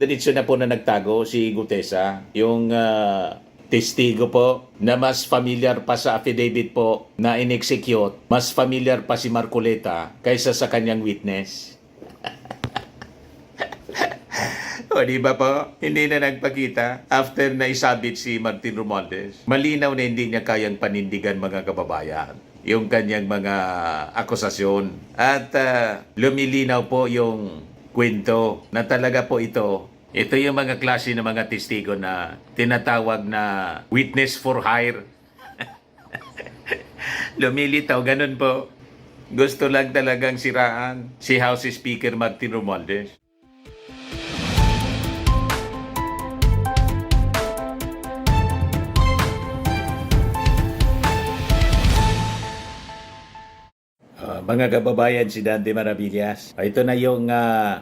Diretso na po na nagtago si Gutesa, yung testigo po na mas familiar pa sa affidavit po na in-execute, mas familiar pa si Marcoleta kaysa sa kanyang witness. O di ba po? Hindi na nagpakita after na isabit si Martin Romualdez. Malinaw na hindi niya kayang panindigan mga kababayan yung kanyang mga akusasyon. At lumilinaw po yung kwento na talaga po ito yung mga klase ng mga testigo na tinatawag na witness for hire. Lumilitaw, ganun po. Gusto lang talagang siraan si House Speaker Martin Romualdez. Mga kababayan, si Dante Maravillas. Ito na yung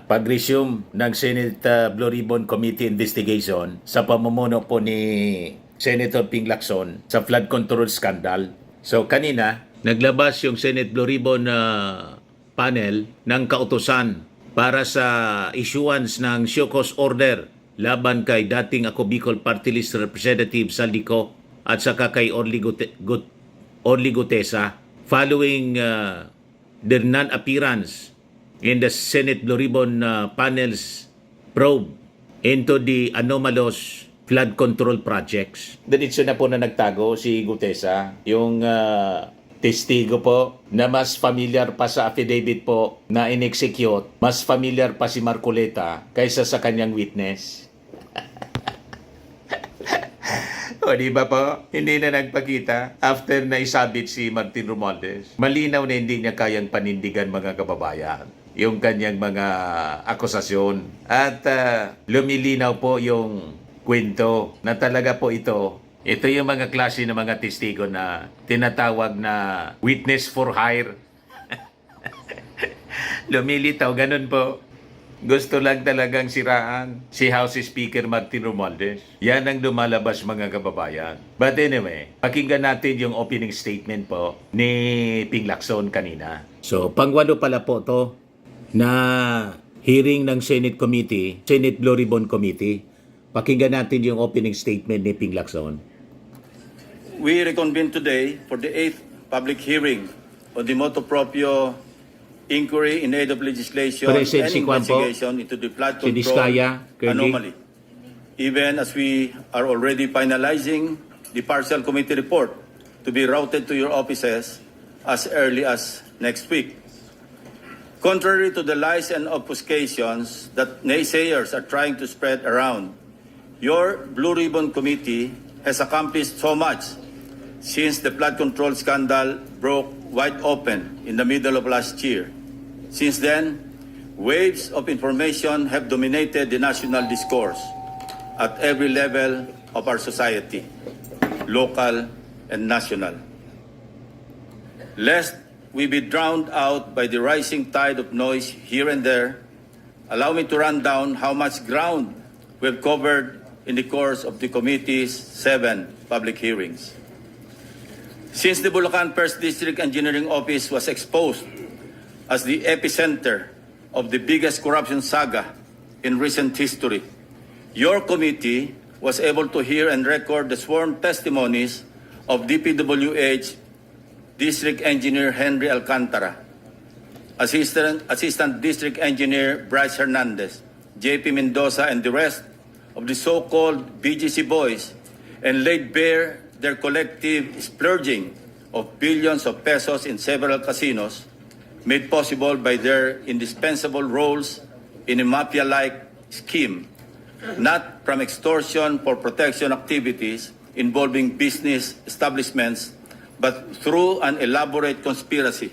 pag-resume ng Senate Blue Ribbon Committee investigation sa pamumuno po ni Senator Ping Lacson sa flood control scandal. So kanina, naglabas yung Senate Blue Ribbon panel ng kautusan para sa issuance ng show cause order laban kay dating Ako Bicol Party List Representative Saldico at saka kay Orly Gutesa following their non-appearance in the Senate Blue Ribbon panel's probe into the anomalous flood control projects. Diretso na po na nagtago si Gutesa, yung testigo po na mas familiar pa sa affidavit po na in-execute, mas familiar pa si Marcoleta kaysa sa kanyang witness. O di ba po? Hindi na nagpakita after na isabit si Martin Romualdez. Malinaw na hindi niya kayang panindigan mga kababayan yung kanyang mga akusasyon. At lumilinaw po yung kwento na talaga po ito yung mga klase ng mga testigo na tinatawag na witness for hire. Lumilitaw, ganun po. Gusto lang talagang siraan si House Speaker Martin Romualdez. Yan ang lumalabas mga kababayan. But anyway, pakinggan natin yung opening statement po ni Ping Lacson kanina. So, pangwalo pala po to na hearing ng Senate Committee, Senate Blue Ribbon Committee. Pakinggan natin yung opening statement ni Ping Lacson. We reconvene today for the 8th public hearing on the motu proprio inquiry in aid of legislation Present and si Juan po, investigation into the flood si control Diskaya, anomaly. Even as we are already finalizing the partial committee report to be routed to your offices as early as next week. Contrary to the lies and obfuscations that naysayers are trying to spread around, your Blue Ribbon Committee has accomplished so much since the flood control scandal broke wide open in the middle of last year. Since then, waves of information have dominated the national discourse at every level of our society, local and national. Lest we be drowned out by the rising tide of noise here and there, allow me to run down how much ground we've covered in the course of the committee's 7 public hearings. Since the Bulacan 1st District Engineering Office was exposed as the epicenter of the biggest corruption saga in recent history, your committee was able to hear and record the sworn testimonies of DPWH District Engineer Henry Alcantara, Assistant District Engineer Bryce Hernandez, JP Mendoza, and the rest of the so-called BGC boys, and laid bare their collective splurging of billions of pesos in several casinos, made possible by their indispensable roles in a mafia-like scheme, not from extortion for protection activities involving business establishments, but through an elaborate conspiracy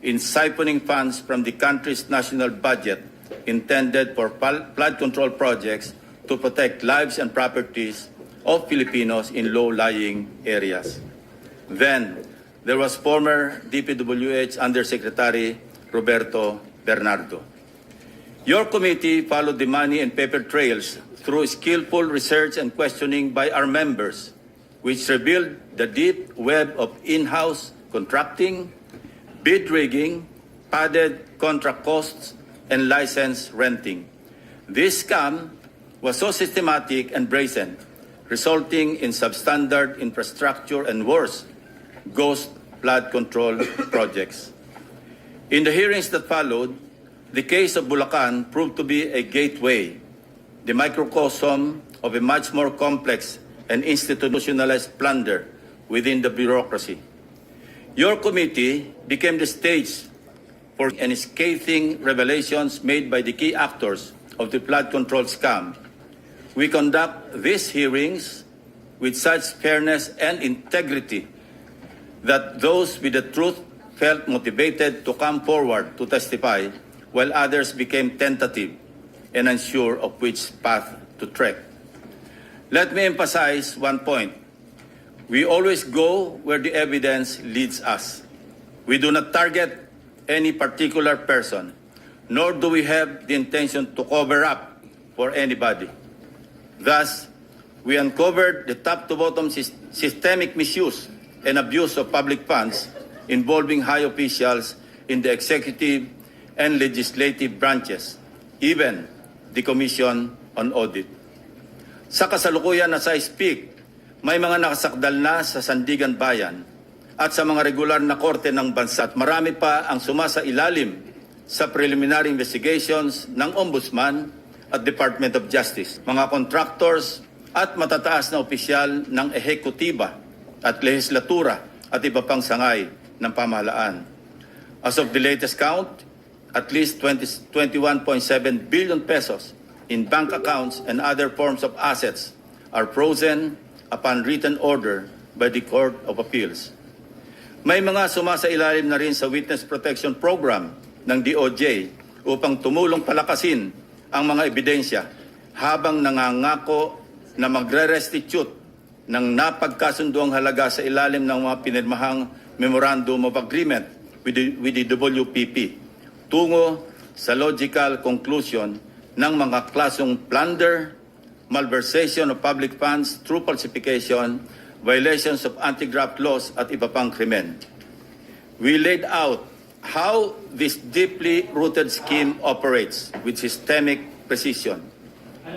in siphoning funds from the country's national budget intended for flood control projects to protect lives and properties of Filipinos in low-lying areas. Then, there was former DPWH Undersecretary Roberto Bernardo. Your committee followed the money and paper trails through skillful research and questioning by our members, which revealed the deep web of in-house contracting, bid rigging, padded contract costs, and license renting. This scam was so systematic and brazen, resulting in substandard infrastructure and worse, ghost flood control projects. In the hearings that followed, the case of Bulacan proved to be a gateway, the microcosm of a much more complex and institutionalized plunder within the bureaucracy. Your committee became the stage for any scathing revelations made by the key actors of the flood control scam. We conduct these hearings with such fairness and integrity that those with the truth felt motivated to come forward to testify, while others became tentative and unsure of which path to trek. Let me emphasize one point. We always go where the evidence leads us. We do not target any particular person, nor do we have the intention to cover up for anybody. Thus, we uncovered the top-to-bottom systemic misuse and abuse of public funds involving high officials in the executive and legislative branches, even the Commission on Audit. Sa kasalukuyan na sa speak, may mga nakasakdal na sa Sandigan Bayan at sa mga regular na korte ng bansa at marami pa ang sumasailalim sa preliminary investigations ng Ombudsman at Department of Justice, mga contractors at matataas na opisyal ng ehekutiba at lehislatura at iba pang sangay ng pamahalaan. As of the latest count, at least 21.7 billion pesos in bank accounts and other forms of assets are frozen upon written order by the Court of Appeals. May mga sumasailalim na rin sa Witness Protection Program ng DOJ upang tumulong palakasin ang mga ebidensya habang nangangako na magre-restitute ng napagkasunduang halaga sa ilalim ng mga pinirmahang Memorandum of Agreement with the WPP tungo sa logical conclusion ng mga klasong plunder, malversation of public funds through falsification, violations of anti-graft laws at iba pang krimen. We laid out how this deeply rooted scheme operates with systemic precision.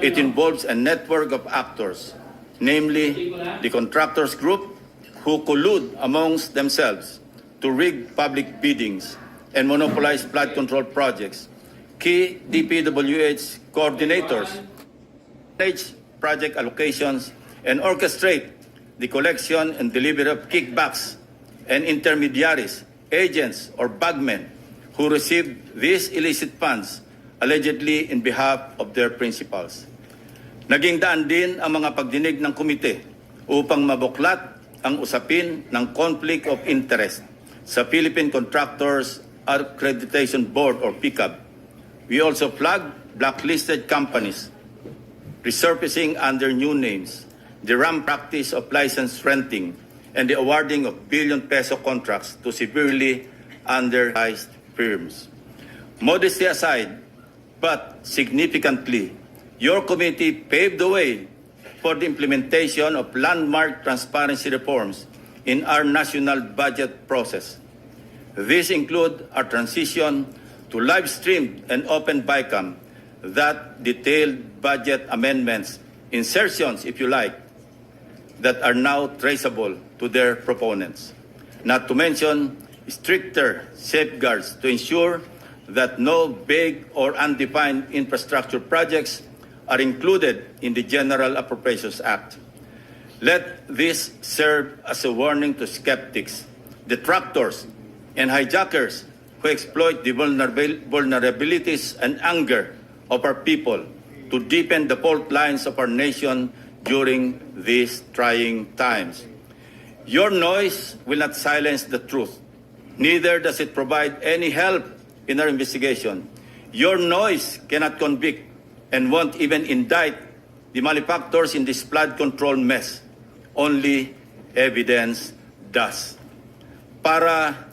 It involves a network of actors, namely the contractors group who collude amongst themselves to rig public biddings and monopolize flood control projects, key DPWH coordinators, manage project allocations, and orchestrate the collection and delivery of kickbacks and intermediaries, agents, or bagmen who received these illicit funds allegedly in behalf of their principals. Naging daan din ang mga pagdinig ng komite upang mabuklat ang usapin ng conflict of interest sa Philippine Contractors Accreditation Board or PCAB. We also flagged blacklisted companies resurfacing under new names, the RAM practice of license renting, and the awarding of billion-peso contracts to severely underpriced firms. Modesty aside, but significantly, your committee paved the way for the implementation of landmark transparency reforms in our national budget process. These include our transition to live-streamed and open BICAM that detailed budget amendments, insertions, if you like, that are now traceable to their proponents. Not to mention stricter safeguards to ensure that no vague or undefined infrastructure projects are included in the General Appropriations Act. Let this serve as a warning to skeptics, detractors, and hijackers who exploit the vulnerabilities and anger of our people to deepen the fault lines of our nation during these trying times. Your noise will not silence the truth. Neither does it provide any help in our investigation. Your noise cannot convict and won't even indict the malefactors in this flood control mess. Only evidence does. Para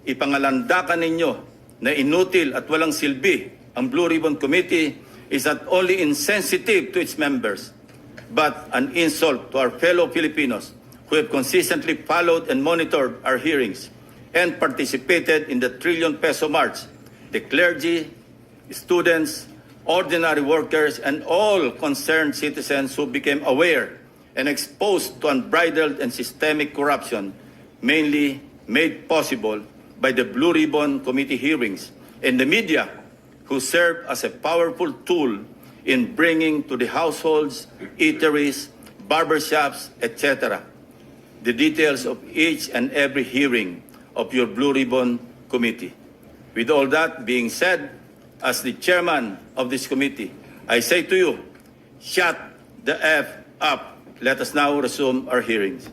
ipangalandakan ninyo na inutil at walang silbi ang Blue Ribbon Committee is not only insensitive to its members, but an insult to our fellow Filipinos who have consistently followed and monitored our hearings and participated in the trillion peso march, the clergy, students, ordinary workers, and all concerned citizens who became aware and exposed to unbridled and systemic corruption, mainly made possible by the Blue Ribbon Committee hearings, and the media, who served as a powerful tool in bringing to the households, eateries, barbershops, etc., the details of each and every hearing of your Blue Ribbon Committee. With all that being said, as the chairman of this committee, I say to you, shut the F up. Let us now resume our hearings.